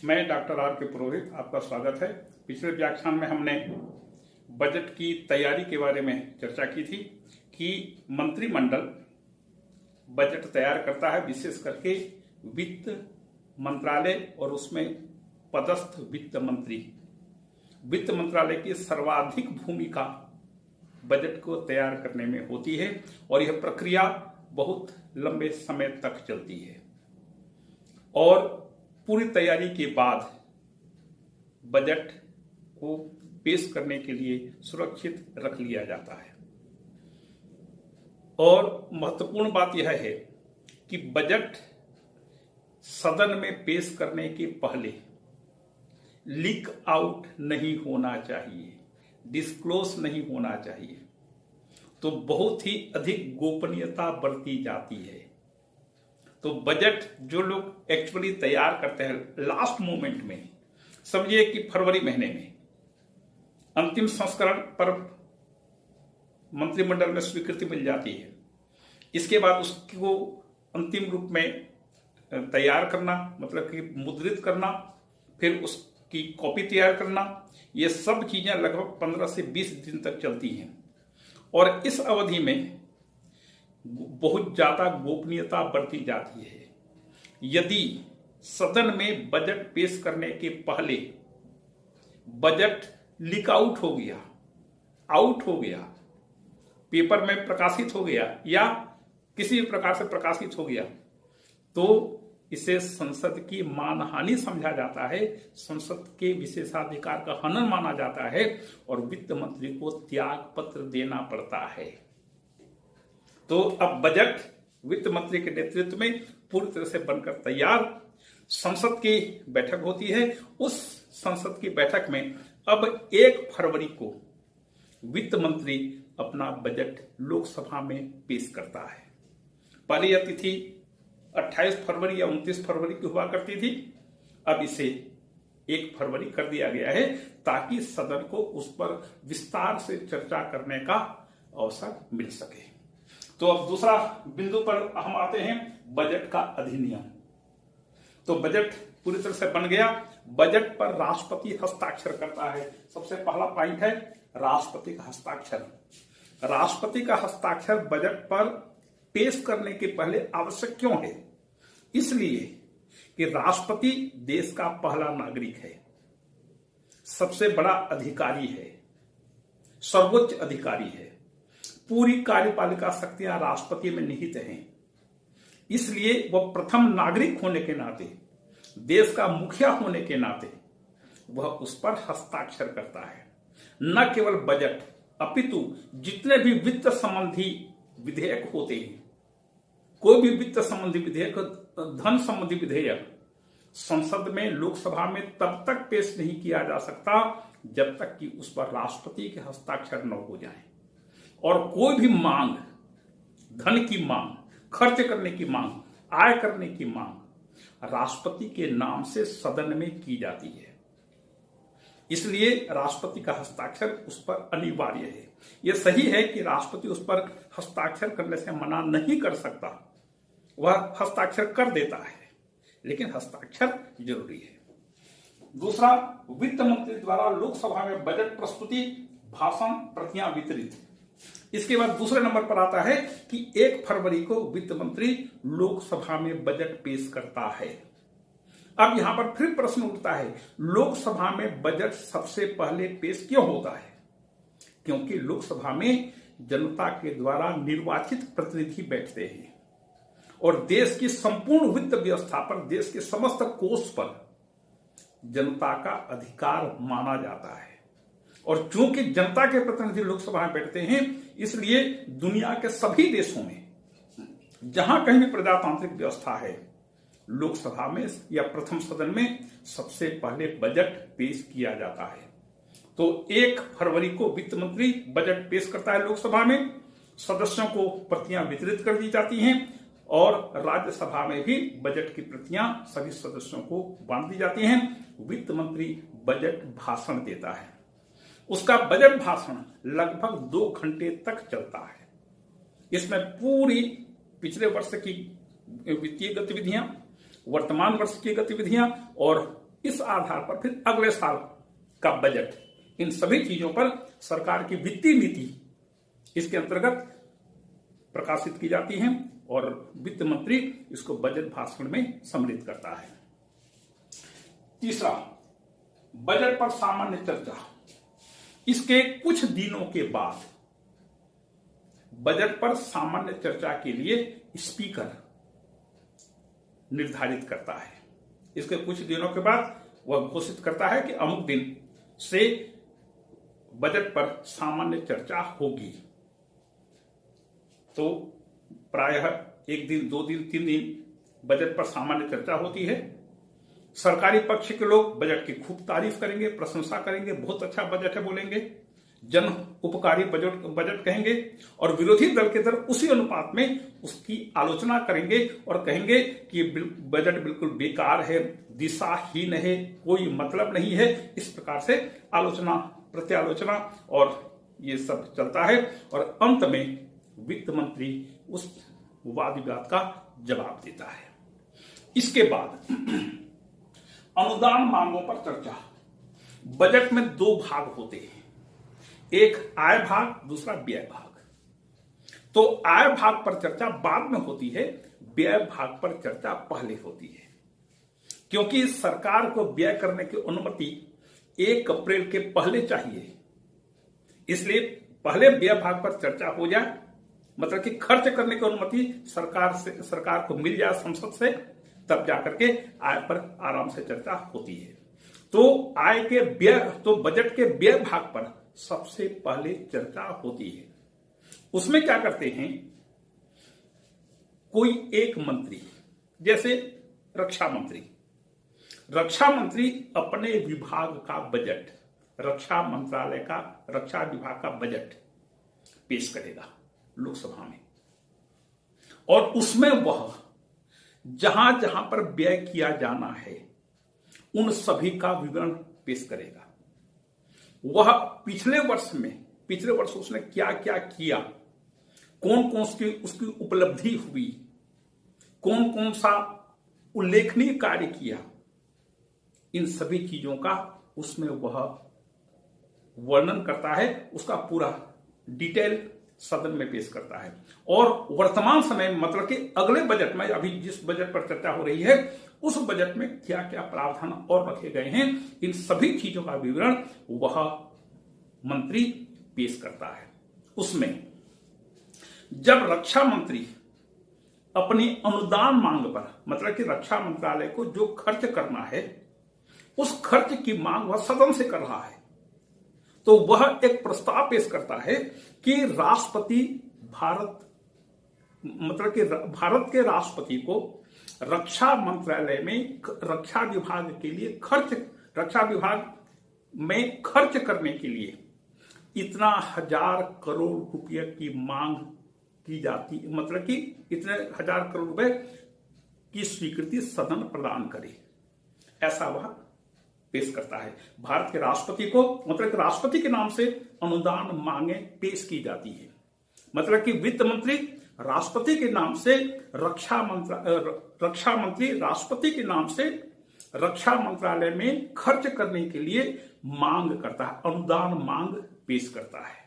मैं doctor R के पुरोहित, आपका स्वागत है। पिछले व्याख्यान में हमने बजट की तैयारी के बारे में चर्चा की थी कि मंत्रिमंडल बजट तैयार करता है, विशेष करके वित्त मंत्रालय और उसमें पदस्थ वित्त मंत्री। वित्त मंत्रालय की सर्वाधिक भूमिका बजट को तैयार करने में होती है और यह प्रक्रिया बहुत लंबे समय तक चलती है और पूरी तैयारी के बाद बजट को पेश करने के लिए सुरक्षित रख लिया जाता है। और महत्वपूर्ण बात यह है कि बजट सदन में पेश करने के पहले लीक आउट नहीं होना चाहिए, डिस्क्लोज नहीं होना चाहिए, तो बहुत ही अधिक गोपनीयता बरती जाती है। तो बजट जो लोग एक्चुअली तैयार करते हैं लास्ट मोमेंट में, समझिए कि फरवरी महीने में अंतिम संस्करण पर मंत्रिमंडल में स्वीकृति मिल जाती है। इसके बाद उसको अंतिम रूप में तैयार करना, मतलब कि मुद्रित करना, फिर उसकी कॉपी तैयार करना, ये सब चीजें लगभग 15 से 20 दिन तक चलती हैं और इस अवधि में बहुत ज्यादा गोपनीयता बरती जाती है। यदि सदन में बजट पेश करने के पहले बजट लीक आउट हो गया, पेपर में प्रकाशित हो गया या किसी भी प्रकार से प्रकाशित हो गया, तो इसे संसद की मानहानि समझा जाता है, संसद के विशेषाधिकार का हनन माना जाता है और वित्त मंत्री को त्याग पत्र देना पड़ता है। तो अब बजट वित्त मंत्री के नेतृत्व में पूरी तरह से बनकर तैयार संसद की बैठक होती है। उस संसद की बैठक में अब 1 फरवरी को वित्त मंत्री अपना बजट लोकसभा में पेश करता है। पहले यह तिथि 28 फरवरी या 29 फरवरी की हुआ करती थी, अब इसे 1 फरवरी कर दिया गया है ताकि सदन को उस पर विस्तार से चर्चा करने का अवसर मिल सके। तो अब दूसरा बिंदु पर हम आते हैं, बजट का अधिनियम। तो बजट पूरी तरह से बन गया, बजट पर राष्ट्रपति हस्ताक्षर करता है। सबसे पहला पॉइंट है राष्ट्रपति का हस्ताक्षर। राष्ट्रपति का हस्ताक्षर बजट पर पेश करने के पहले आवश्यक क्यों है? इसलिए कि राष्ट्रपति देश का पहला नागरिक है, सबसे बड़ा अधिकारी है, सर्वोच्च अधिकारी है। पूरी कार्यपालिका शक्तियां राष्ट्रपति में निहित हैं, इसलिए वह प्रथम नागरिक होने के नाते, देश का मुखिया होने के नाते वह उस पर हस्ताक्षर करता है। न केवल बजट अपितु जितने भी वित्त संबंधी विधेयक होते हैं, कोई भी वित्त संबंधी विधेयक, धन संबंधी विधेयक संसद में, लोकसभा में तब तक पेश नहीं किया जा सकता जब तक कि उस पर राष्ट्रपति के हस्ताक्षर न हो जाए। और कोई भी मांग, धन की मांग, खर्च करने की मांग, आय करने की मांग राष्ट्रपति के नाम से सदन में की जाती है, इसलिए राष्ट्रपति का हस्ताक्षर उस पर अनिवार्य है। यह सही है कि राष्ट्रपति उस पर हस्ताक्षर करने से मना नहीं कर सकता, वह हस्ताक्षर कर देता है, लेकिन हस्ताक्षर जरूरी है। दूसरा, वित्त मंत्री द्वारा लोकसभा में बजट प्रस्तुति, भाषण, प्रतियां वितरित। इसके बाद दूसरे नंबर पर आता है कि 1 फरवरी को वित्त मंत्री लोकसभा में बजट पेश करता है। अब यहां पर फिर प्रश्न उठता है, लोकसभा में बजट सबसे पहले पेश क्यों होता है? क्योंकि लोकसभा में जनता के द्वारा निर्वाचित प्रतिनिधि बैठते हैं और देश की संपूर्ण वित्त व्यवस्था पर, देश के समस्त कोष पर जनता का अधिकार माना जाता है। और चूंकि जनता के प्रतिनिधि लोकसभा में बैठते हैं, इसलिए दुनिया के सभी देशों में जहां कहीं भी प्रजातांत्रिक व्यवस्था है, लोकसभा में या प्रथम सदन में सबसे पहले बजट पेश किया जाता है। तो 1 फरवरी को वित्त मंत्री बजट पेश करता है लोकसभा में, सदस्यों को प्रतियां वितरित कर दी जाती हैं और राज्यसभा में भी बजट की प्रतियां सभी सदस्यों को बांट दी जाती हैं। वित्त मंत्री बजट भाषण देता है, उसका बजट भाषण लगभग 2 घंटे तक चलता है। इसमें पूरी पिछले वर्ष की वित्तीय गतिविधियां, वर्तमान वर्ष की गतिविधियां और इस आधार पर फिर अगले साल का बजट, इन सभी चीजों पर सरकार की वित्तीय नीति इसके अंतर्गत प्रकाशित की जाती हैं और वित्त मंत्री इसको बजट भाषण में सम्मिलित करता है। तीसरा, बजट पर सामान्य चर्चा। इसके कुछ दिनों के बाद बजट पर सामान्य चर्चा के लिए स्पीकर निर्धारित करता है। इसके कुछ दिनों के बाद वह घोषित करता है कि अमुक दिन से बजट पर सामान्य चर्चा होगी। तो प्रायः 1 दिन, 2 दिन, 3 दिन बजट पर सामान्य चर्चा होती है। सरकारी पक्ष के लोग बजट की खूब तारीफ करेंगे, प्रशंसा करेंगे, बहुत अच्छा बजट है बोलेंगे, जन उपकारी बजट कहेंगे, और विरोधी दल के तरफ उसी अनुपात में उसकी आलोचना करेंगे और कहेंगे कि बजट बिल्कुल बेकार है, दिशाहीन है, कोई मतलब नहीं है। इस प्रकार से आलोचना, प्रत्यालोचना और ये सब चलता है और अंत में वित्त मंत्री उस वाद विवाद का जवाब देता है। इसके बाद अनुदान मांगों पर चर्चा। बजट में 2 भाग होते हैं, एक आय भाग, दूसरा व्यय भाग। तो आय भाग पर चर्चा बाद में होती है, व्यय भाग पर चर्चा पहले होती है, क्योंकि सरकार को व्यय करने की अनुमति 1 अप्रैल के पहले चाहिए। इसलिए पहले व्यय भाग पर चर्चा हो जाए, मतलब कि खर्च करने की अनुमति सरकार को मिल जाए संसद से, तब जाकर के आय पर आराम से चर्चा होती है। तो बजट के व्यय भाग पर सबसे पहले चर्चा होती है। उसमें क्या करते हैं, कोई एक मंत्री, जैसे रक्षा मंत्री अपने विभाग का बजट, रक्षा मंत्रालय का, रक्षा विभाग का बजट पेश करेगा लोकसभा में, और उसमें वह जहां जहां पर व्यय किया जाना है उन सभी का विवरण पेश करेगा। वह पिछले वर्ष उसने क्या क्या किया, कौन कौन सी उसकी उपलब्धि हुई, कौन कौन सा उल्लेखनीय कार्य किया, इन सभी चीजों का उसमें वह वर्णन करता है, उसका पूरा डिटेल सदन में पेश करता है। और वर्तमान समय में, मतलब कि अगले बजट में, अभी जिस बजट पर चर्चा हो रही है, उस बजट में क्या क्या प्रावधान और रखे गए हैं, इन सभी चीजों का विवरण वह मंत्री पेश करता है। उसमें जब रक्षा मंत्री अपनी अनुदान मांग पर, मतलब कि रक्षा मंत्रालय को जो खर्च करना है, उस खर्च की मांग वह सदन से कर रहा है, तो वह एक प्रस्ताव पेश करता है कि राष्ट्रपति भारत के राष्ट्रपति को रक्षा मंत्रालय में रक्षा विभाग के लिए रक्षा विभाग में खर्च करने के लिए इतना 1000 करोड़ रुपये की मांग की जाती, मतलब कि इतने 1000 करोड़ रुपए की स्वीकृति सदन प्रदान करे, ऐसा वह पेश करता है। भारत के राष्ट्रपति को, मतलब कि राष्ट्रपति के नाम से अनुदान मांगे पेश की जाती है, मतलब कि वित्त मंत्री राष्ट्रपति के नाम से रक्षा मंत्री राष्ट्रपति के नाम से रक्षा मंत्रालय में खर्च करने के लिए मांग करता है, अनुदान मांग पेश करता है।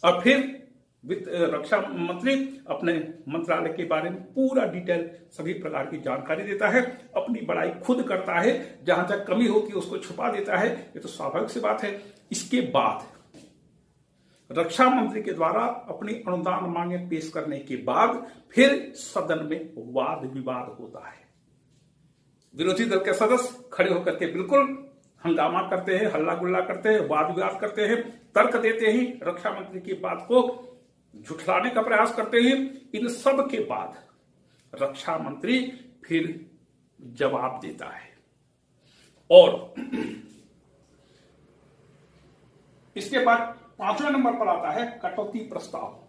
और फिर रक्षा मंत्री अपने मंत्रालय के बारे में पूरा डिटेल सभी प्रकार की जानकारी देता है, अपनी बड़ाई खुद करता है, जहां तक कमी होती है उसको छुपा देता है, ये तो स्वाभाविक सी बात है। इसके बाद रक्षा मंत्री के द्वारा अपनी अनुदान मांगे पेश करने के बाद फिर सदन में वाद विवाद होता है। विरोधी दल के सदस्य खड़े होकर के बिल्कुल हंगामा करते हैं, हल्ला गुल्ला करते हैं, वाद विवाद करते हैं, तर्क देते हैं, रक्षा मंत्री की बात को झुठलाने का प्रयास करते हैं। इन सब के बाद रक्षा मंत्री फिर जवाब देता है और इसके बाद 5वें नंबर पर आता है कटौती प्रस्ताव।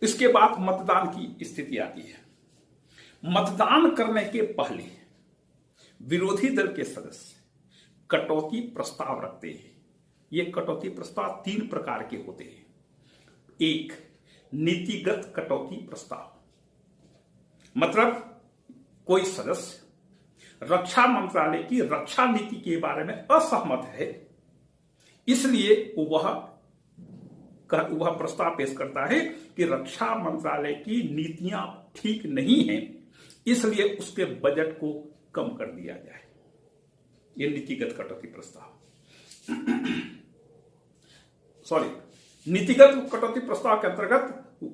इसके बाद मतदान की स्थिति आती है। मतदान करने के पहले विरोधी दल के सदस्य कटौती प्रस्ताव रखते हैं। ये कटौती प्रस्ताव 3 प्रकार के होते हैं। एक, नीतिगत कटौती प्रस्ताव, मतलब कोई सदस्य रक्षा मंत्रालय की रक्षा नीति के बारे में असहमत है, इसलिए वह प्रस्ताव पेश करता है कि रक्षा मंत्रालय की नीतियां ठीक नहीं हैं, इसलिए उसके बजट को कम कर दिया जाए। यह नीतिगत कटौती प्रस्ताव नीतिगत कटौती प्रस्ताव के अंतर्गत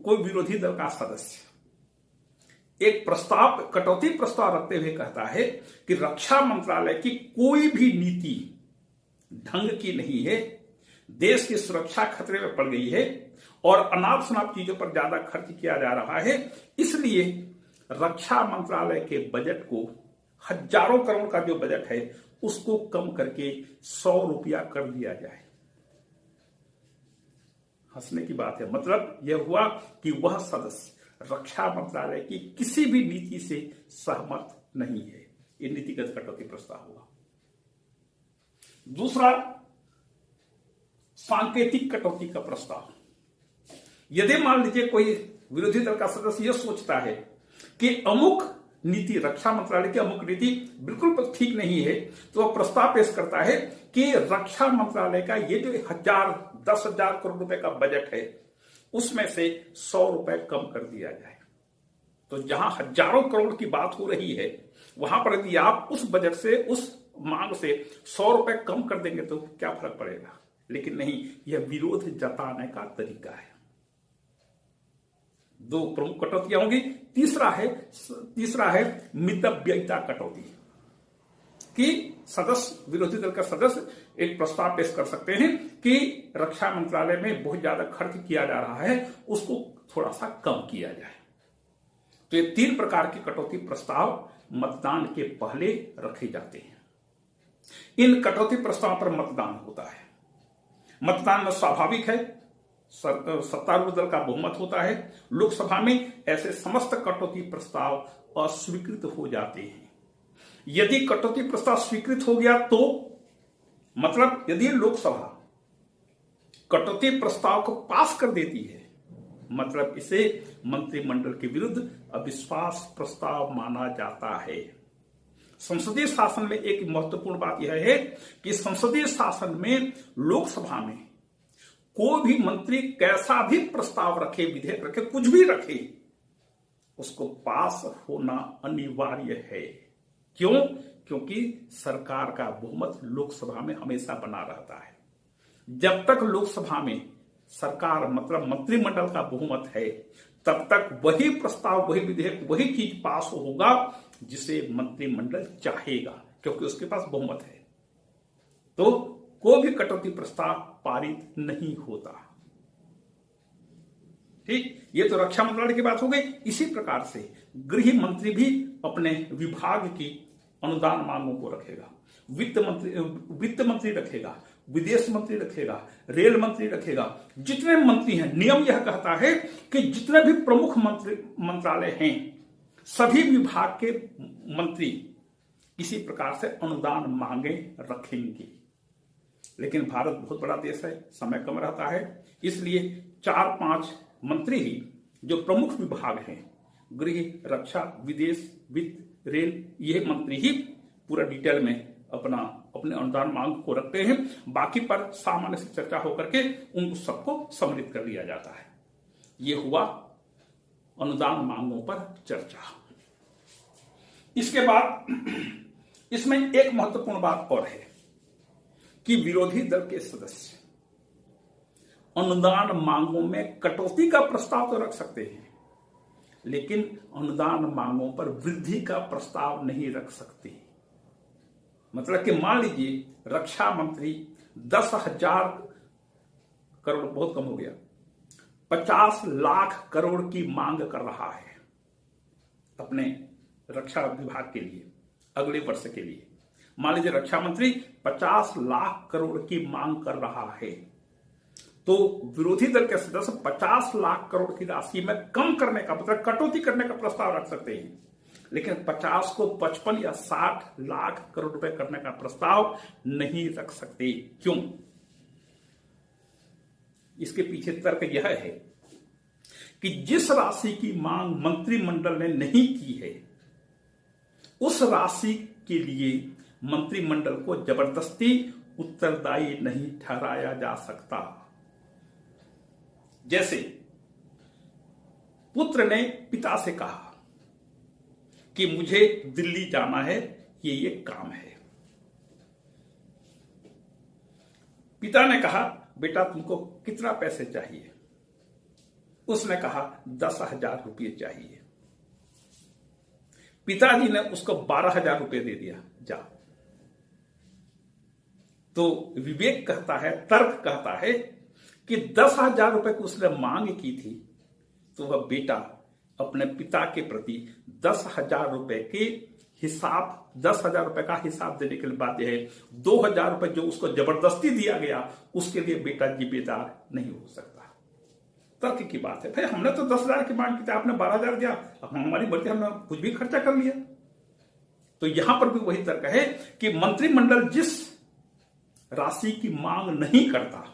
कोई विरोधी दल का सदस्य एक कटौती प्रस्ताव रखते हुए कहता है कि रक्षा मंत्रालय की कोई भी नीति ढंग की नहीं है, देश की सुरक्षा खतरे में पड़ गई है और अनाप शनाप चीजों पर ज्यादा खर्च किया जा रहा है, इसलिए रक्षा मंत्रालय के बजट को, हजारों करोड़ का जो बजट है, उसको कम करके 100 रुपया कर दिया जाए। हंसने की बात है, मतलब यह हुआ कि वह सदस्य रक्षा मंत्रालय की किसी भी नीति से सहमत नहीं है। यह नीतिगत कटौती प्रस्ताव हुआ। दूसरा, सांकेतिक कटौती का प्रस्ताव। यदि मान लीजिए कोई विरोधी दल का सदस्य यह सोचता है कि अमुक नीति, रक्षा मंत्रालय की अमुक नीति बिल्कुल ठीक नहीं है, तो वह प्रस्ताव पेश करता है कि रक्षा मंत्रालय का ये जो 10,000 करोड़ रुपए का बजट है, उसमें से 100 रुपए कम कर दिया जाए। तो जहां हजारों करोड़ की बात हो रही है, वहां पर यदि आप उस बजट से, उस मांग से 100 रुपए कम कर देंगे तो क्या फर्क पड़ेगा? लेकिन नहीं, यह विरोध जताने का तरीका है। दो प्रमुख कटौतियां होंगी। तीसरा है मितव्ययिता कटौती, कि सदस्य, विरोधी दल का सदस्य एक प्रस्ताव पेश कर सकते हैं कि रक्षा मंत्रालय में बहुत ज्यादा खर्च किया जा रहा है, उसको थोड़ा सा कम किया जाए। तो ये 3 प्रकार के कटौती प्रस्ताव मतदान के पहले रखे जाते हैं। इन कटौती प्रस्ताव पर मतदान होता है। मतदान में स्वाभाविक है, सत्तारूढ़ दल का बहुमत होता है। लोकसभा में ऐसे समस्त कटौती प्रस्ताव अस्वीकृत हो जाते हैं। यदि कटौती प्रस्ताव स्वीकृत हो गया तो मतलब यदि लोकसभा कटौती प्रस्ताव को पास कर देती है, मतलब इसे मंत्रिमंडल के विरुद्ध अविश्वास प्रस्ताव माना जाता है। संसदीय शासन में एक महत्वपूर्ण बात यह है कि संसदीय शासन में, लोकसभा में कोई भी मंत्री कैसा भी प्रस्ताव रखे, विधेयक रखे, कुछ भी रखे, उसको पास होना अनिवार्य है। क्यों? क्योंकि सरकार का बहुमत लोकसभा में हमेशा बना रहता है। जब तक लोकसभा में सरकार, मतलब मंत्रिमंडल का बहुमत है, तब तक वही प्रस्ताव, वही विधेयक, वही चीज पास होगा जिसे मंत्रिमंडल चाहेगा, क्योंकि उसके पास बहुमत है। तो कोई भी कटौती प्रस्ताव पारित नहीं होता। ठीक, ये तो रक्षा मंत्रालय की बात हो गई। इसी प्रकार से गृह मंत्री भी अपने विभाग की अनुदान मांगों को रखेगा, वित्त मंत्री रखेगा, विदेश मंत्री रखेगा, रेल मंत्री रखेगा। जितने मंत्री हैं, नियम यह कहता है कि जितने भी प्रमुख मंत्रालय हैं, सभी विभाग के मंत्री किसी प्रकार से अनुदान मांगे रखेंगे। लेकिन भारत बहुत बड़ा देश है, समय कम रहता है, इसलिए 4-5 मंत्री ही, जो प्रमुख विभाग हैं, गृह, रक्षा, विदेश, वित्त, रेल, ये मंत्री ही पूरा डिटेल में अपने अनुदान मांग को रखते हैं। बाकी पर सामान्य से चर्चा होकर के उन सबको सम्मिलित कर लिया जाता है। ये हुआ अनुदान मांगों पर चर्चा। इसके बाद इसमें एक महत्वपूर्ण बात और है कि विरोधी दल के सदस्य अनुदान मांगों में कटौती का प्रस्ताव तो रख सकते हैं, लेकिन अनुदान मांगों पर वृद्धि का प्रस्ताव नहीं रख सकते। मतलब कि मान लीजिए रक्षा मंत्री 10,000 करोड़, बहुत कम हो गया, 50 लाख करोड़ की मांग कर रहा है अपने रक्षा विभाग के लिए अगले वर्ष के लिए। मान लीजिए रक्षा मंत्री 50 लाख करोड़ की मांग कर रहा है, तो विरोधी दल के सदस्य 50 लाख करोड़ की राशि में कम करने का, मतलब कटौती करने का प्रस्ताव रख सकते हैं, लेकिन 50 को 55 या 60 लाख करोड़ रुपए करने का प्रस्ताव नहीं रख सकते। क्यों? इसके पीछे तर्क यह है कि जिस राशि की मांग मंत्रिमंडल ने नहीं की है, उस राशि के लिए मंत्रिमंडल को जबरदस्ती उत्तरदायी नहीं ठहराया जा सकता। जैसे पुत्र ने पिता से कहा कि मुझे दिल्ली जाना है, ये काम है। पिता ने कहा बेटा तुमको कितना पैसे चाहिए? उसने कहा 10,000 रुपये चाहिए। पिताजी ने उसको 12,000 रुपये दे दिया, जा। तो विवेक कहता है, तर्क कहता है कि 10,000 रुपये की उसने मांग की थी, तो वह बेटा अपने पिता के प्रति 10,000 रुपये के हिसाब, 10,000 रुपये का हिसाब देने के लिए बाध्य है। 2,000 रुपये जो उसको जबरदस्ती दिया गया उसके लिए बेटा जिम्मेदार नहीं हो सकता। तर्क की बात है। भाई हमने तो 10,000 की मांग की थी, आपने 12,000 दिया, अब हमारी मर्जी, हमने कुछ भी खर्चा कर लिया। तो यहां पर भी वही तर्क है कि मंत्रिमंडल जिस राशि की मांग नहीं करता,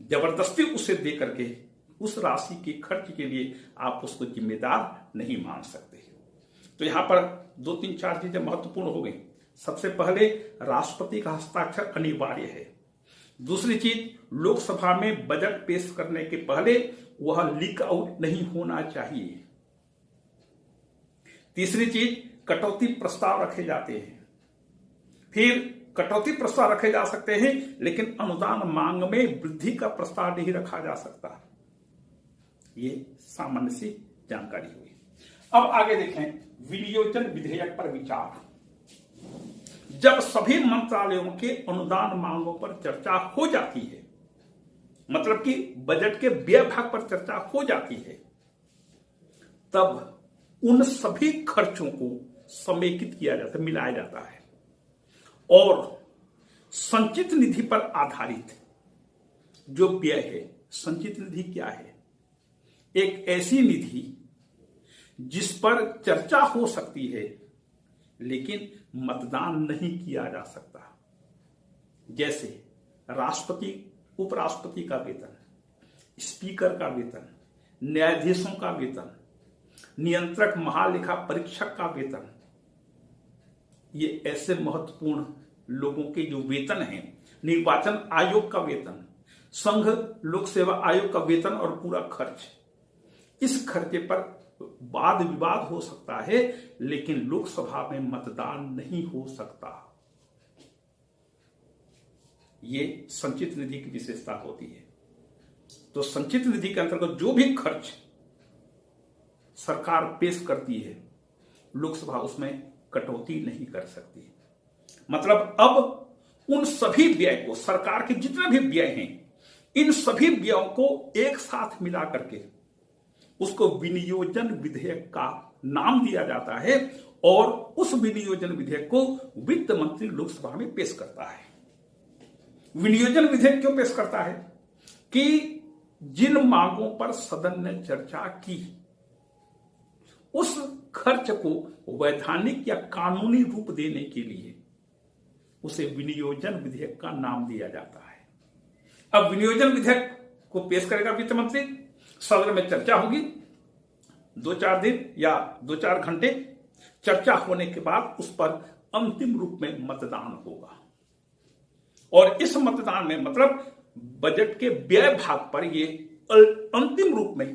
जबरदस्ती उसे दे करके उस राशि के खर्च के लिए आप उसको जिम्मेदार नहीं मान सकते। तो यहां पर 2, 3, 4 चीजें महत्वपूर्ण हो गई। सबसे पहले राष्ट्रपति का हस्ताक्षर अनिवार्य है। दूसरी चीज, लोकसभा में बजट पेश करने के पहले वह लीक आउट नहीं होना चाहिए। तीसरी चीज, कटौती प्रस्ताव रखे जाते हैं। फिर कटौती प्रस्ताव रखे जा सकते हैं, लेकिन अनुदान मांग में वृद्धि का प्रस्ताव नहीं रखा जा सकता। ये सामान्य सी जानकारी हुई। अब आगे देखें, विनियोजन विधेयक पर विचार। जब सभी मंत्रालयों के अनुदान मांगों पर चर्चा हो जाती है, मतलब कि बजट के व्यय भाग पर चर्चा हो जाती है, तब उन सभी खर्चों को समेकित किया जाता है, मिलाया जाता है और संचित निधि पर आधारित जो व्यय है, संचित निधि क्या है? एक ऐसी निधि जिस पर चर्चा हो सकती है लेकिन मतदान नहीं किया जा सकता। जैसे राष्ट्रपति, उपराष्ट्रपति का वेतन, स्पीकर का वेतन, न्यायाधीशों का वेतन, नियंत्रक महालेखा परीक्षक का वेतन। ये ऐसे महत्वपूर्ण लोगों के जो वेतन हैं, निर्वाचन आयोग का वेतन, संघ लोक सेवा आयोग का वेतन और पूरा खर्च, इस खर्चे पर वाद विवाद हो सकता है लेकिन लोकसभा में मतदान नहीं हो सकता। ये संचित निधि की विशेषता होती है। तो संचित निधि के अंतर्गत जो भी खर्च सरकार पेश करती है, लोकसभा उसमें कटौती नहीं कर सकती। मतलब अब उन सभी व्यय को, सरकार के जितने भी व्यय हैं, इन सभी व्ययों को एक साथ मिला करके उसको विनियोजन विधेयक का नाम दिया जाता है और उस विनियोजन विधेयक को वित्त मंत्री लोकसभा में पेश करता है। विनियोजन विधेयक क्यों पेश करता है? कि जिन मांगों पर सदन ने चर्चा की, उस खर्च को वैधानिक या कानूनी रूप देने के लिए उसे विनियोजन विधेयक का नाम दिया जाता है। अब विनियोजन विधेयक को पेश करेगा वित्त मंत्री, सदन में चर्चा होगी, 2-4 दिन या 2-4 घंटे चर्चा होने के बाद उस पर अंतिम रूप में मतदान होगा। और इस मतदान में मतलब बजट के व्यय भाग पर ये अंतिम रूप में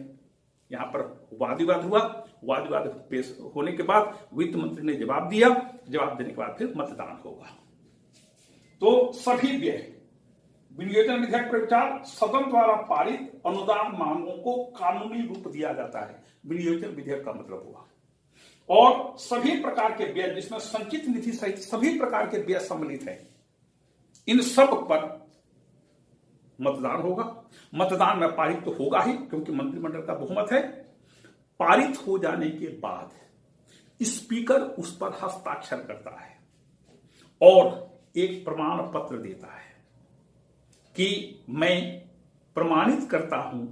यहां पर वाद विवाद हुआ। वाद विवाद पेश होने के बाद वित्त मंत्री ने जवाब दिया, जवाब देने के बाद फिर मतदान होगा। तो सभी व्यय, विनियोजन विधेयक पर विचार, सदन द्वारा पारित अनुदान मांगों को कानूनी रूप दिया जाता है, विनियोजन विधेयक का मतलब हुआ। और सभी प्रकार के व्यय जिसमें संचित निधि सहित सभी प्रकार के व्यय सम्मिलित है, इन सब पर मतदान होगा। मतदान में पारित तो होगा ही क्योंकि मंत्रिमंडल का बहुमत है। पारित हो जाने के बाद स्पीकर उस पर हस्ताक्षर करता है और एक प्रमाण पत्र देता है कि मैं प्रमाणित करता हूं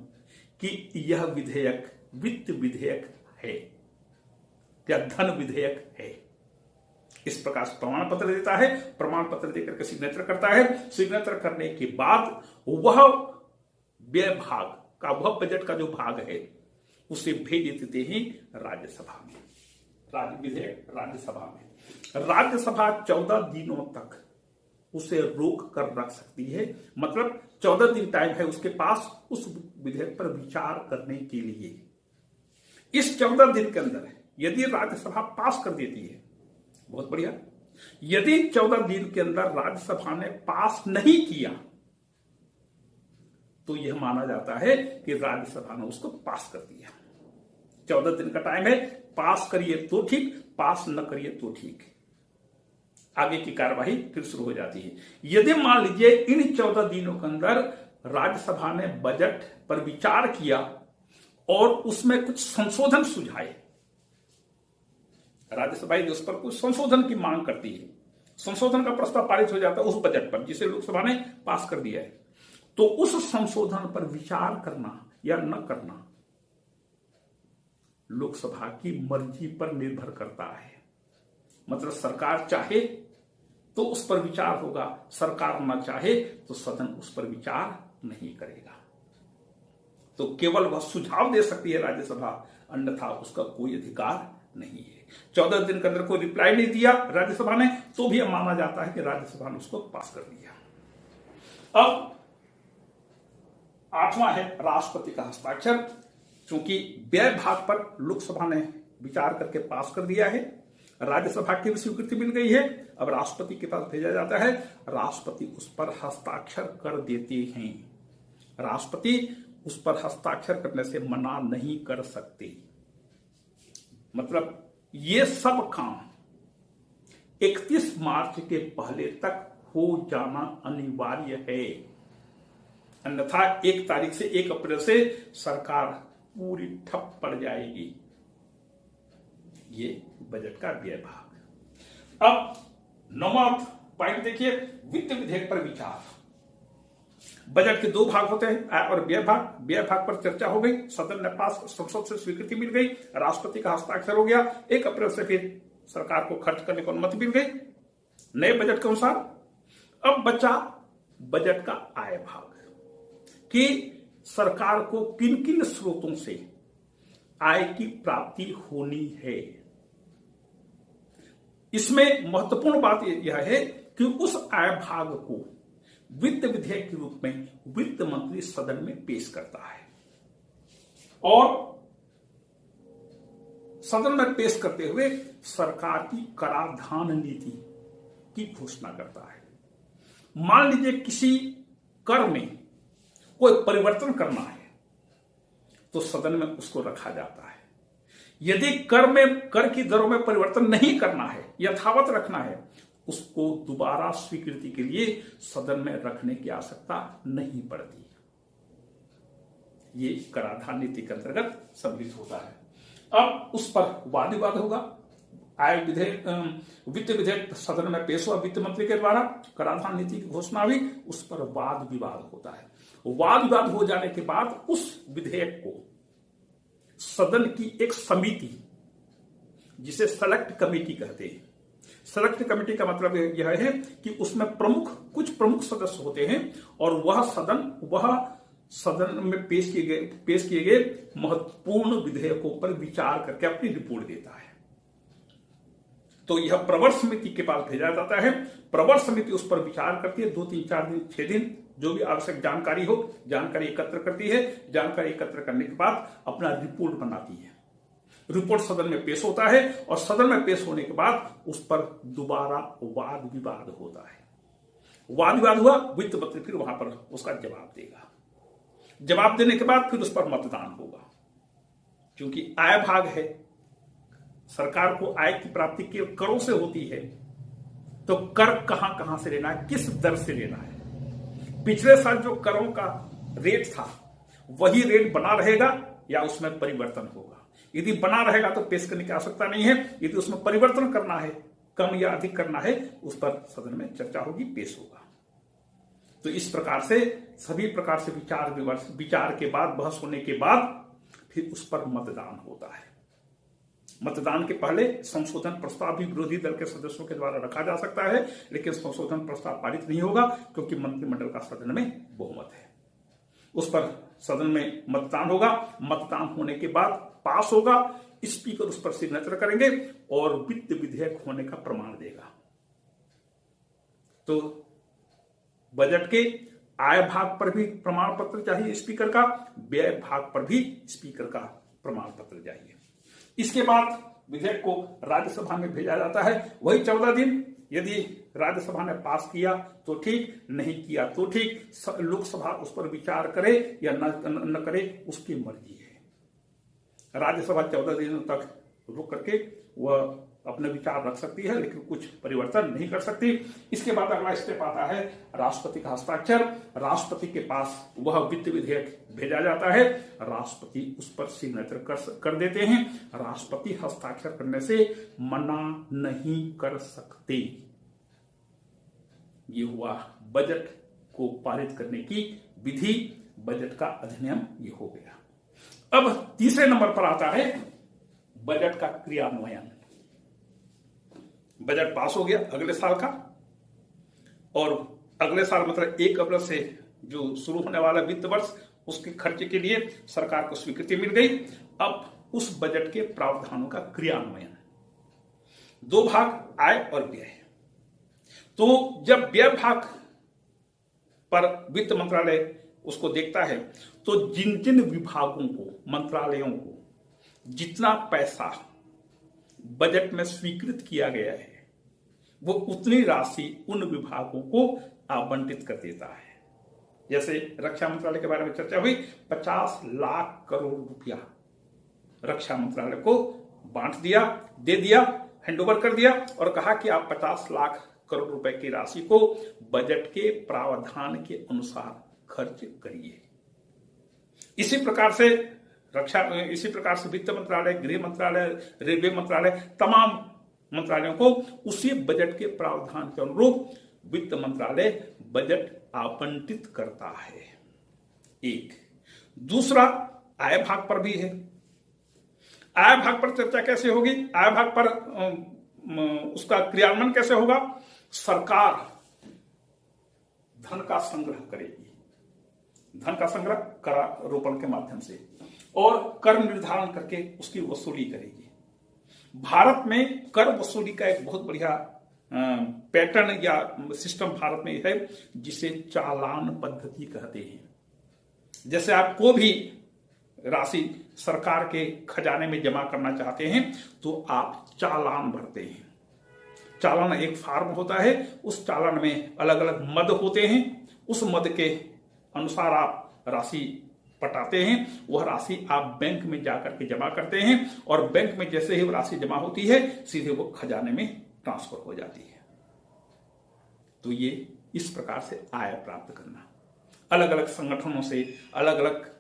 कि यह विधेयक वित्त विधेयक है या धन विधेयक है। इस प्रकार से प्रमाण पत्र देता है। प्रमाण पत्र देकर के सिग्नेचर करता है। सिग्नेचर करने के बाद वह व्यय भाग का, वह बजट का जो भाग है, उसे भेज देते हैं राज्यसभा में। विधेयक राज्यसभा में, राज्यसभा 14 दिनों तक उसे रोक कर रख सकती है। मतलब 14 दिन टाइम है उसके पास उस विधेयक पर विचार करने के लिए। इस 14 दिन के अंदर यदि राज्यसभा पास कर देती है, बहुत बढ़िया। यदि 14 दिन के अंदर राज्यसभा ने पास नहीं किया तो यह माना जाता है कि राज्यसभा ने उसको पास कर दिया। 14 दिन का टाइम है, पास करिए तो ठीक, पास न करिए तो ठीक, आगे की कार्यवाही फिर शुरू हो जाती है। यदि मान लीजिए इन 14 दिनों के अंदर राज्यसभा ने बजट पर विचार किया और उसमें कुछ संशोधन सुझाए, राज्यसभा यदि उस पर कुछ संशोधन की मांग करती है, संशोधन का प्रस्ताव पारित हो जाता है उस बजट पर जिसे लोकसभा ने पास कर दिया है, तो उस संशोधन पर विचार करना या न करना लोकसभा की मर्जी पर निर्भर करता है। मतलब सरकार चाहे तो उस पर विचार होगा, सरकार न चाहे तो सदन उस पर विचार नहीं करेगा। तो केवल वह सुझाव दे सकती है राज्यसभा, अन्यथा उसका कोई अधिकार नहीं है। 14 दिन के अंदर कोई रिप्लाई नहीं दिया राज्यसभा ने तो भी माना जाता है कि राज्यसभा ने उसको पास कर दिया। अब 8वां है राष्ट्रपति का हस्ताक्षर। क्योंकि व्यय भाग पर लोकसभा ने विचार करके पास कर दिया है, राज्यसभा की भी स्वीकृति मिल गई है, अब राष्ट्रपति के पास भेजा जाता है, राष्ट्रपति उस पर हस्ताक्षर कर देते हैं। राष्ट्रपति उस पर हस्ताक्षर करने से मना नहीं कर सकते। मतलब ये सब काम 31 मार्च के पहले तक हो जाना अनिवार्य है, अन्यथा 1 तारीख से 1 अप्रैल से सरकार पूरी ठप पड़ जाएगी। ये बजट का व्यय भाग। अब 9वां पॉइंट देखिए, वित्त विधेयक पर विचार। बजट के 2 भाग होते हैं, आय और व्यय भाग। व्यय भाग पर चर्चा हो गई, सदन ने पास, संसद से स्वीकृति मिल गई, राष्ट्रपति का हस्ताक्षर हो गया, 1 अप्रैल से फिर सरकार को खर्च करने की अनुमति मिल गई नए बजट के अनुसार। अब बचा बजट का आय भाग कि सरकार को किन किन स्रोतों से आय की प्राप्ति होनी है। इसमें महत्वपूर्ण बात यह है कि उस आय भाग को वित्त विधेयक के रूप में वित्त मंत्री सदन में पेश करता है और सदन में पेश करते हुए सरकार की कराधान नीति की घोषणा करता है। मान लीजिए किसी कर में कोई परिवर्तन करना है तो सदन में उसको रखा जाता है। यदि कर की दरों में परिवर्तन नहीं करना है, यथावत रखना है, उसको दोबारा स्वीकृति के लिए सदन में रखने की आवश्यकता नहीं पड़ती। ये कराधान नीति के अंतर्गत सम्मिलित होता है। अब उस पर वाद विवाद होगा। आय विधेयक, वित्त विधेयक सदन में पेश हुआ वित्त मंत्री के द्वारा, कराधान नीति की घोषणा हुई, उस पर वाद विवाद होता है। वाद विवाद हो जाने के बाद उस विधेयक को सदन की एक समिति, जिसे सेलेक्ट कमेटी कहते हैं, सेलेक्ट कमेटी का मतलब यह है कि उसमें कुछ प्रमुख सदस्य होते हैं और वह सदन में पेश किए गए महत्वपूर्ण विधेयकों पर विचार करके अपनी रिपोर्ट देता है। तो यह प्रवर समिति के पास भेजा जाता है। प्रवर समिति उस पर विचार करती है, 2, 3, 4 दिन, 6 दिन, जो भी आवश्यक जानकारी हो, जानकारी एकत्र करती है। जानकारी एकत्र करने के बाद अपना रिपोर्ट बनाती है। रिपोर्ट सदन में पेश होता है और सदन में पेश होने के बाद उस पर दोबारा वाद विवाद होता है। वाद विवाद हुआ, वित्त मंत्री फिर वहां पर उसका जवाब देगा। जवाब देने के बाद फिर उस पर मतदान होगा। क्योंकि आय भाग है, सरकार को आय की प्राप्ति केवल करों से होती है, तो कर कहां से लेना है, किस दर से लेना है। पिछले साल जो करों का रेट था वही रेट बना रहेगा या उसमें परिवर्तन होगा। यदि बना रहेगा तो पेश करने की आवश्यकता नहीं है। यदि उसमें परिवर्तन करना है, कम या अधिक करना है, उस पर सदन में चर्चा होगी, पेश होगा। तो इस प्रकार से सभी प्रकार से विचार के बाद, बहस होने के बाद फिर उस पर मतदान होता है। मतदान के पहले संशोधन प्रस्ताव भी विरोधी दल के सदस्यों के द्वारा रखा जा सकता है, लेकिन संशोधन प्रस्ताव पारित नहीं होगा क्योंकि मंत्रिमंडल का सदन में बहुमत है। उस पर सदन में मतदान होगा। मतदान होने के बाद पास होगा स्पीकर उस पर सिग्नेचर करेंगे और वित्त विधेयक होने का प्रमाण देगा। तो बजट के आय भाग पर भी प्रमाण पत्र चाहिए स्पीकर का, व्यय भाग पर भी स्पीकर का प्रमाण पत्र चाहिए। इसके बाद विधेयक को राज्यसभा में भेजा जाता है, वही 14 दिन। यदि राज्यसभा ने पास किया तो ठीक, नहीं किया तो ठीक, लोकसभा उस पर विचार करे या न करे, उसकी मर्जी है। राज्यसभा 14 दिनों तक रुक करके वह अपने विचार रख सकती है, लेकिन कुछ परिवर्तन नहीं कर सकती। इसके बाद अगला स्टेप आता है राष्ट्रपति का हस्ताक्षर। राष्ट्रपति के पास वह वित्त विधेयक भेजा जाता है, राष्ट्रपति उस पर सिग्नेचर कर देते हैं। राष्ट्रपति हस्ताक्षर करने से मना नहीं कर सकते। ये हुआ बजट को पारित करने की विधि, बजट का अधिनियम ये हो गया। अब तीसरे नंबर पर आता है बजट का क्रियान्वयन। बजट पास हो गया अगले साल का, और अगले साल मतलब 1 अप्रैल से जो शुरू होने वाला वित्त वर्ष, उसके खर्चे के लिए सरकार को स्वीकृति मिल गई। अब उस बजट के प्रावधानों का क्रियान्वयन, 2 भाग आय और व्यय। तो जब व्यय भाग पर वित्त मंत्रालय उसको देखता है, तो जिन जिन विभागों को, मंत्रालयों को जितना पैसा बजट में स्वीकृत किया गया है, वो उतनी राशि उन विभागों को आवंटित कर देता है। जैसे रक्षा मंत्रालय के बारे में चर्चा हुई, 50 लाख करोड़ रुपया रक्षा मंत्रालय को बांट दिया, दे दिया, हैंडओवर कर दिया और कहा कि आप 50 लाख करोड़ रुपए की राशि को बजट के प्रावधान के अनुसार खर्च करिए। इसी प्रकार से वित्त मंत्रालय, गृह मंत्रालय, रेलवे मंत्रालय, तमाम मंत्रालयों को उसी बजट के प्रावधान के अनुरूप वित्त मंत्रालय बजट आवंटित करता है। एक दूसरा आय भाग पर भी है। आय भाग पर चर्चा कैसे होगी? आय भाग पर उसका क्रियान्वयन कैसे होगा? सरकार धन का संग्रह करेगी, धन का संग्रह करारोपण के माध्यम से, और कर निर्धारण करके उसकी वसूली करेगी। भारत में कर वसूली का एक बहुत बढ़िया पैटर्न या सिस्टम भारत में है, जिसे चालान पद्धति कहते हैं। जैसे आप को भी राशि सरकार के खजाने में जमा करना चाहते हैं तो आप चालान भरते हैं। चालान एक फॉर्म होता है, उस चालान में अलग अलग मद होते हैं, उस मद के अनुसार आप राशि पटाते हैं। वह राशि आप बैंक में जाकर के जमा करते हैं और बैंक में जैसे ही वो राशि जमा होती है, सीधे वो खजाने में ट्रांसफर हो जाती है। तो ये इस प्रकार से आय प्राप्त करना, अलग अलग संगठनों से, अलग अलग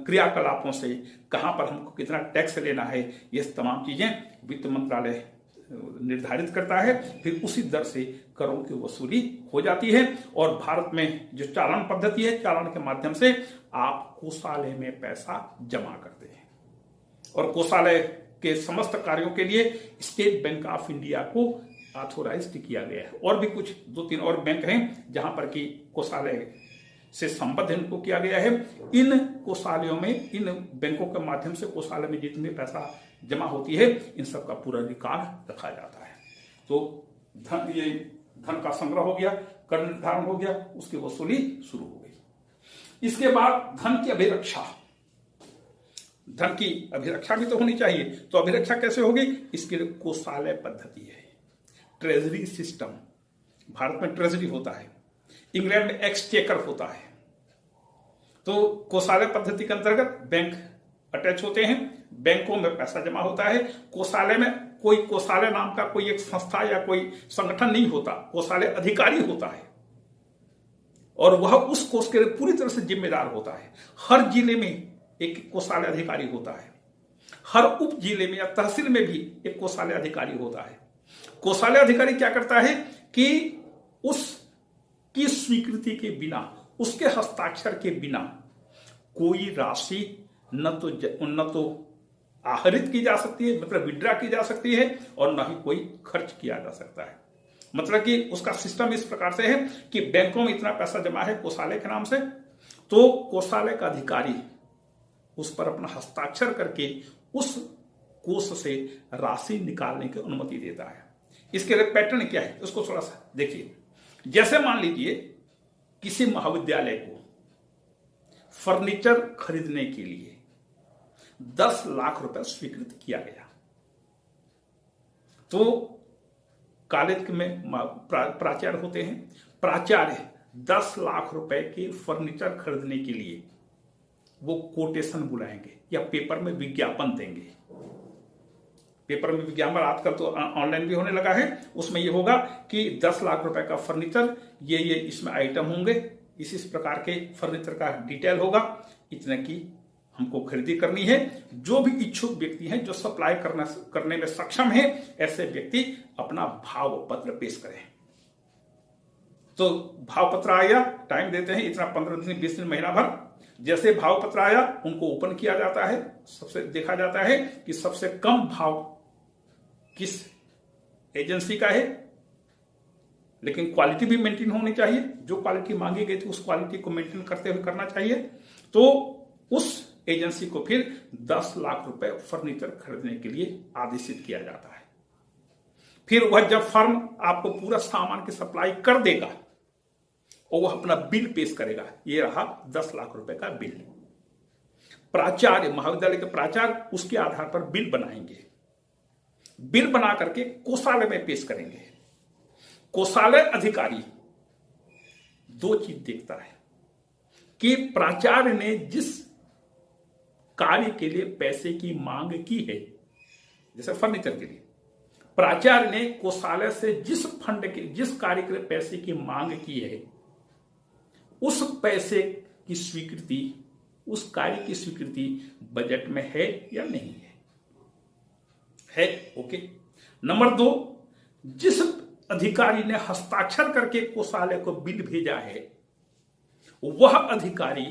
क्रियाकलापों से कहां पर हमको कितना टैक्स लेना है, ये तमाम चीजें वित्त मंत्रालय निर्धारित करता है। फिर उसी दर से करों की वसूली हो जाती है। और भारत में जो चालान पद्धति है, चालान के माध्यम से आप कोषालय में पैसा जमा करते हैं, और कोषालय के समस्त कार्यों के लिए स्टेट बैंक ऑफ इंडिया को ऑथोराइज्ड किया गया है। और भी कुछ 2-3 और बैंक हैं जहां पर कि कोषालय से संबद्ध इनको किया गया है। इन कोषालयों में, इन बैंकों के माध्यम से कोषालय में जितने पैसा जमा होती है, इन सब का पूरा रिकॉर्ड रखा जाता है। तो ये धन का संग्रह हो गया, कर निर्धारण हो गया, उसकी वसूली शुरू हो गई। इसके बाद धन की अभिरक्षा, धन की अभिरक्षा भी तो होनी चाहिए। तो अभिरक्षा कैसे होगी? इसके लिए कोषालय पद्धति है, ट्रेजरी सिस्टम। भारत में ट्रेजरी होता है, इंग्लैंड में एक्सचेकर होता है। तो कोषालय पद्धति के अंतर्गत बैंक अटैच होते हैं, बैंकों में पैसा जमा होता है। कोषालय में कोई कोषालय नाम का कोई एक संस्था या कोई संगठन नहीं होता, कोषालय अधिकारी होता है और वह उस कोष के लिए पूरी तरह से जिम्मेदार होता है। हर जिले में एक कोषालय अधिकारी होता है, हर उप जिले में या तहसील में भी एक कोषालय अधिकारी होता है। कोषालय अधिकारी क्या करता है कि उसकी स्वीकृति के बिना, उसके हस्ताक्षर के बिना कोई राशि न तो आहरित की जा सकती है, मतलब विड्रा की जा सकती है, और न ही कोई खर्च किया जा सकता है। मतलब कि उसका सिस्टम इस प्रकार से है कि बैंकों में इतना पैसा जमा है कोषालय के नाम से, तो कोषालय का अधिकारी उस पर अपना हस्ताक्षर करके उस कोष से राशि निकालने की अनुमति देता है। इसके लिए पैटर्न क्या है उसको थोड़ा सा देखिए। जैसे मान लीजिए किसी महाविद्यालय को फर्नीचर खरीदने के लिए 10 लाख रुपए स्वीकृत किया गया, तो कॉलेज में प्राचार्य होते हैं, प्राचार्य 10 लाख रुपए के फर्नीचर खरीदने के लिए वो कोटेशन बुलाएंगे या पेपर में विज्ञापन देंगे। पेपर में विज्ञापन आजकल तो ऑनलाइन भी होने लगा है, उसमें ये होगा कि 10 लाख रुपए का फर्नीचर, ये इसमें आइटम होंगे, इस प्रकार के फर्नीचर का डिटेल होगा, इतने की हमको खरीदी करनी है। जो भी इच्छुक व्यक्ति हैं जो सप्लाई करने में सक्षम है, ऐसे व्यक्ति अपना भाव पत्र पेश करें। तो भाव पत्र आया, टाइम देते हैं इतना 15 दिन 20 दिन महीना भर। जैसे भाव पत्र आया उनको ओपन किया जाता है, सबसे देखा जाता है कि सबसे कम भाव किस एजेंसी का है, लेकिन क्वालिटी भी मेंटेन होनी चाहिए। जो क्वालिटी मांगी गई थी उस क्वालिटी को मेंटेन करते हुए करना चाहिए। तो उस एजेंसी को फिर 10 लाख रुपए फर्नीचर खरीदने के लिए आदेशित किया जाता है। फिर वह जब फर्म आपको पूरा सामान की सप्लाई कर देगा और वह अपना बिल पेश करेगा, ये रहा 10 लाख रुपए का बिल। प्राचार्य, महाविद्यालय के प्राचार्य उसके आधार पर बिल बनाएंगे। बिल बना करके कोषालय में पेश करेंगे। कोषालय अधिकारी 2 चीज देखता है कि प्राचार्य ने जिस कार्य के लिए पैसे की मांग की है, जैसे फर्नीचर के लिए प्राचार्य ने कोषालय से जिस कार्य के लिए पैसे की मांग की है, उस पैसे की स्वीकृति, उस कार्य की स्वीकृति बजट में है या नहीं है? ओके। नंबर 2, जिस अधिकारी ने हस्ताक्षर करके कोषालय को बिल भेजा है, वह अधिकारी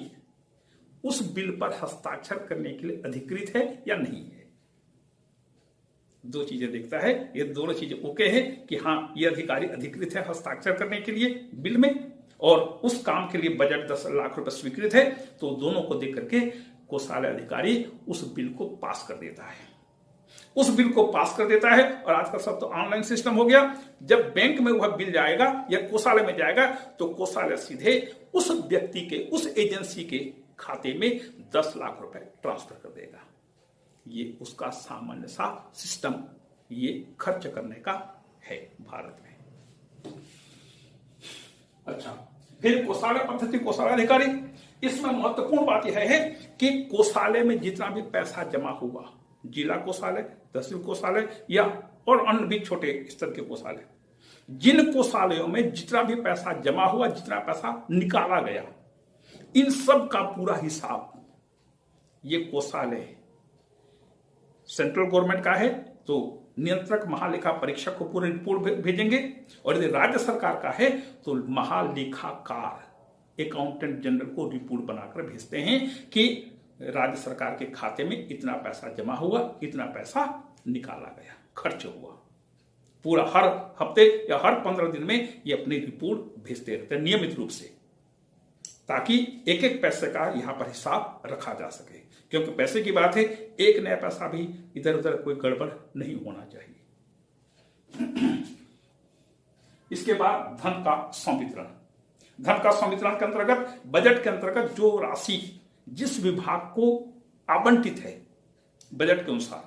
उस बिल पर हस्ताक्षर करने के लिए अधिकृत है या नहीं है? 2 चीजें देखता है। ये दोनों चीजें ओके है कि हाँ ये अधिकारी अधिकृत है हस्ताक्षर करने के लिए बिल में, और उस काम के लिए बजट 10 लाख रुपए स्वीकृत है, तो दोनों को देख करके कोषालय अधिकारी उस बिल को पास कर देता है। उस बिल को पास कर देता है, और आजकल सब तो ऑनलाइन सिस्टम हो गया। जब बैंक में वह बिल जाएगा या कोषालय में जाएगा, तो कोषालय सीधे उस व्यक्ति के, उस एजेंसी के खाते में 10 लाख रुपए ट्रांसफर कर देगा। ये उसका सामान्य सा सिस्टम ये खर्च करने का है भारत में। अच्छा, फिर कोषालय पद्धति, कोषालय अधिकारी, इसमें महत्वपूर्ण बात यह है कि कोषालय में जितना भी पैसा जमा हुआ, जिला कोषालय, तहसील कोषालय या और अन्य भी छोटे स्तर के कोषालय, जिन कोषालयों में जितना भी पैसा जमा हुआ, जितना पैसा निकाला गया, इन सब का पूरा हिसाब ये कोषालय सेंट्रल गवर्नमेंट का है तो नियंत्रक महालेखा परीक्षक को पूरी रिपोर्ट भेजेंगे, और यदि राज्य सरकार का है तो महालेखाकार अकाउंटेंट जनरल को रिपोर्ट बनाकर भेजते हैं कि राज्य सरकार के खाते में इतना पैसा जमा हुआ, इतना पैसा निकाला गया, खर्च हुआ। पूरा हर हफ्ते या हर 15 दिन में ये अपनी रिपोर्ट भेजते रहते हैं नियमित रूप से, ताकि एक एक पैसे का यहां पर हिसाब रखा जा सके। क्योंकि पैसे की बात है, एक नया पैसा भी इधर उधर कोई गड़बड़ नहीं होना चाहिए। इसके बाद धन का संवितरण। धन का संवितरण के अंतर्गत बजट के अंतर्गत जो राशि जिस विभाग को आवंटित है बजट के अनुसार,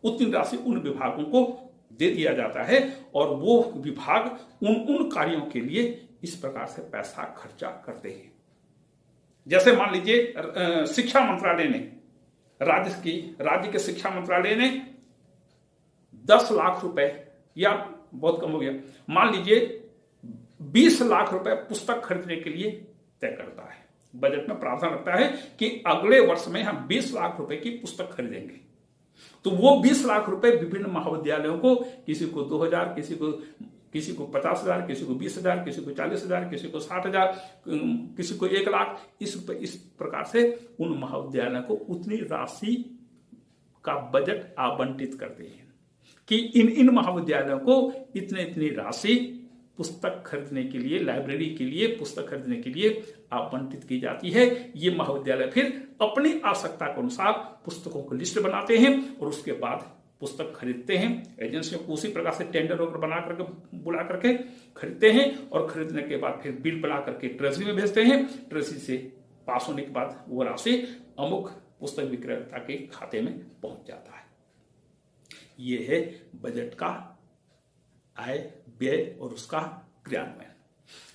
उतनी राशि उन विभागों को दे दिया जाता है, और वो विभाग उन कार्यों के लिए इस प्रकार से पैसा खर्चा करते हैं। जैसे मान लीजिए शिक्षा मंत्रालय ने, राज्य के शिक्षा मंत्रालय ने 10 लाख रुपए, या बहुत कम हो गया, मान लीजिए 20 लाख रुपए पुस्तक खरीदने के लिए तय करता है। बजट में प्रावधान रखता है कि अगले वर्ष में हम 20 लाख रुपए की पुस्तक खरीदेंगे। तो वो 20 लाख रुपए विभिन्न महाविद्यालयों को, किसी को 2000, किसी को 50,000, किसी को 20,000, किसी को 40,000, किसी को 60,000, किसी को 1 लाख, इस प्रकार से उन महाविद्यालयों को उतनी राशि का बजट आवंटित करते हैं कि इन महाविद्यालयों को इतनी राशि पुस्तक खरीदने के लिए, लाइब्रेरी के लिए पुस्तक खरीदने के लिए आवंटित की जाती है। ये महाविद्यालय फिर अपनी आवश्यकता के अनुसार पुस्तकों की लिस्ट बनाते हैं और उसके बाद पुस्तक खरीदते हैं, एजेंसियों को उसी प्रकार से टेंडर वगैरह बना करके बुला करके खरीदते हैं और खरीदने के बाद फिर बिल बना करके ट्रेजरी में भेजते हैं। ट्रेजरी से पास होने के बाद वो राशि अमुक पुस्तक विक्रेता के खाते में पहुंच जाता है। ये है बजट का आय, व्यय और उसका क्रियान्वयन।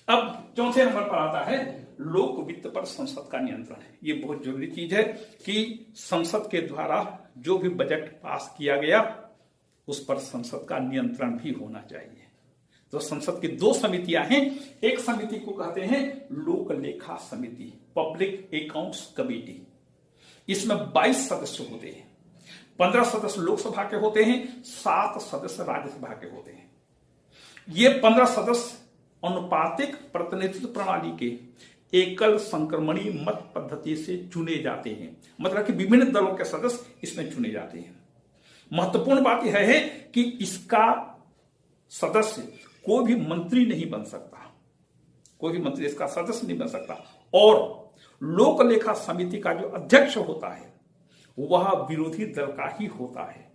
अब चौथे नंबर पर आता है लोक वित्त पर संसद का नियंत्रण। ये बहुत जरूरी चीज है कि संसद के द्वारा जो भी बजट पास किया गया उस पर संसद का नियंत्रण भी होना चाहिए। तो संसद की दो समितियां हैं। एक समिति को कहते हैं लोक लेखा समिति, पब्लिक अकाउंट्स कमेटी। इसमें 22 सदस्य होते हैं। 15 सदस्य लोकसभा के होते हैं, 7 सदस्य राज्यसभा के होते हैं। ये 15 सदस्य अनुपातिक प्रतिनिधित्व प्रणाली के एकल संक्रमणी मत पद्धति से चुने जाते हैं। मतलब कि विभिन्न दलों के सदस्य इसमें चुने जाते हैं। महत्वपूर्ण बात यह है कि इसका सदस्य कोई भी मंत्री नहीं बन सकता, कोई भी मंत्री इसका सदस्य नहीं बन सकता। और लोक लेखा समिति का जो अध्यक्ष होता है वह विरोधी दल का ही होता है।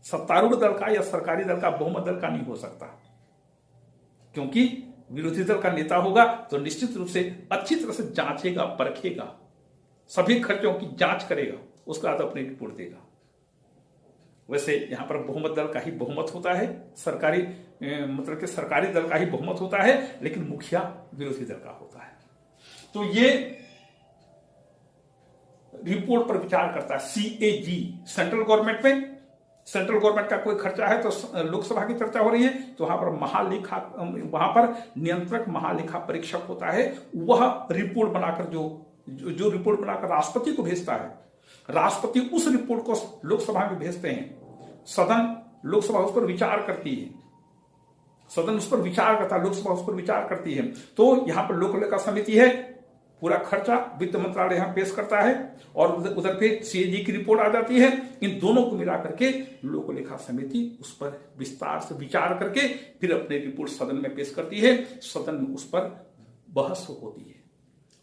सत्तारूढ़ दल का या सरकारी दल का, बहुमत दल का नहीं हो सकता, क्योंकि विरोधी दल का नेता होगा तो निश्चित रूप से अच्छी तरह से जांचेगा, परखेगा, सभी खर्चों की जांच करेगा, उसके बाद अपनी रिपोर्ट देगा। वैसे यहां पर बहुमत दल का ही बहुमत होता है, सरकारी मतलब कि सरकारी दल का ही बहुमत होता है, लेकिन मुखिया विरोधी दल का होता है। तो ये रिपोर्ट पर विचार करता है CAG। सेंट्रल गवर्नमेंट में, सेंट्रल गवर्नमेंट का कोई खर्चा है तो लोकसभा की चर्चा हो रही है तो वहां पर वहां पर नियंत्रक महालेखा परीक्षक होता है। वह रिपोर्ट बनाकर जो रिपोर्ट बनाकर राष्ट्रपति को भेजता है, राष्ट्रपति उस रिपोर्ट को लोकसभा में भेजते हैं। सदन, लोकसभा उस पर विचार करती है, सदन उस पर विचार करता है, लोकसभा उस पर विचार करती है। तो यहां पर लोक लेखा समिति है, पूरा खर्चा वित्त मंत्रालय यहां पेश करता है और उधर पे CAG की रिपोर्ट आ जाती है। इन दोनों को मिला करके लोक लेखा समिति उस पर विस्तार से विचार करके फिर अपनी रिपोर्ट सदन में पेश करती है। सदन में उस पर बहस होती है,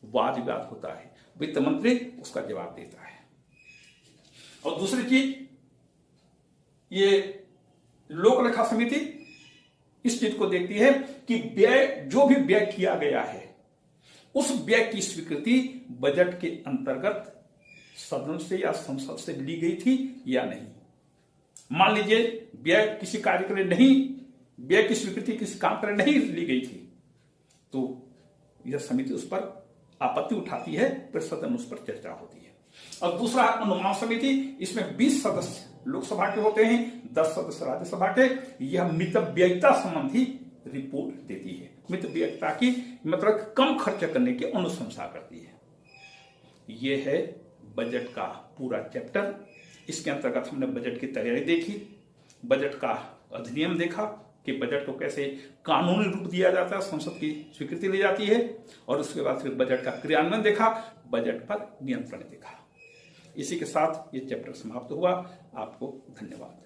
वाद विवाद होता है, वित्त मंत्री उसका जवाब देता है। और दूसरी चीज, ये लोक लेखा समिति इस चीज को देखती है कि व्यय, जो भी व्यय किया गया है उस व्यय की स्वीकृति बजट के अंतर्गत सदन से या संसद से ली गई थी या नहीं। मान लीजिए व्यय किसी कार्य के लिए नहीं, व्यय की स्वीकृति किसी काम के लिए नहीं ली गई थी तो यह समिति उस पर आपत्ति उठाती है, फिर सदन उस पर चर्चा होती है। और दूसरा अनुमान समिति, इसमें 20 सदस्य लोकसभा के होते हैं, 10 सदस्य राज्यसभा के। यह मितव्ययिता संबंधी रिपोर्ट देती है। मितव्ययिता की मतलब कम खर्च करने की अनुशंसा करती है। यह है बजट का पूरा चैप्टर। इसके अंतर्गत हमने बजट की तैयारी देखी, बजट का अधिनियम देखा कि बजट को कैसे कानूनी रूप दिया जाता है, संसद की स्वीकृति ली जाती है, और उसके बाद फिर बजट का क्रियान्वयन देखा, बजट पर नियंत्रण देखा। इसी के साथ ये चैप्टर समाप्त हुआ। आपको धन्यवाद।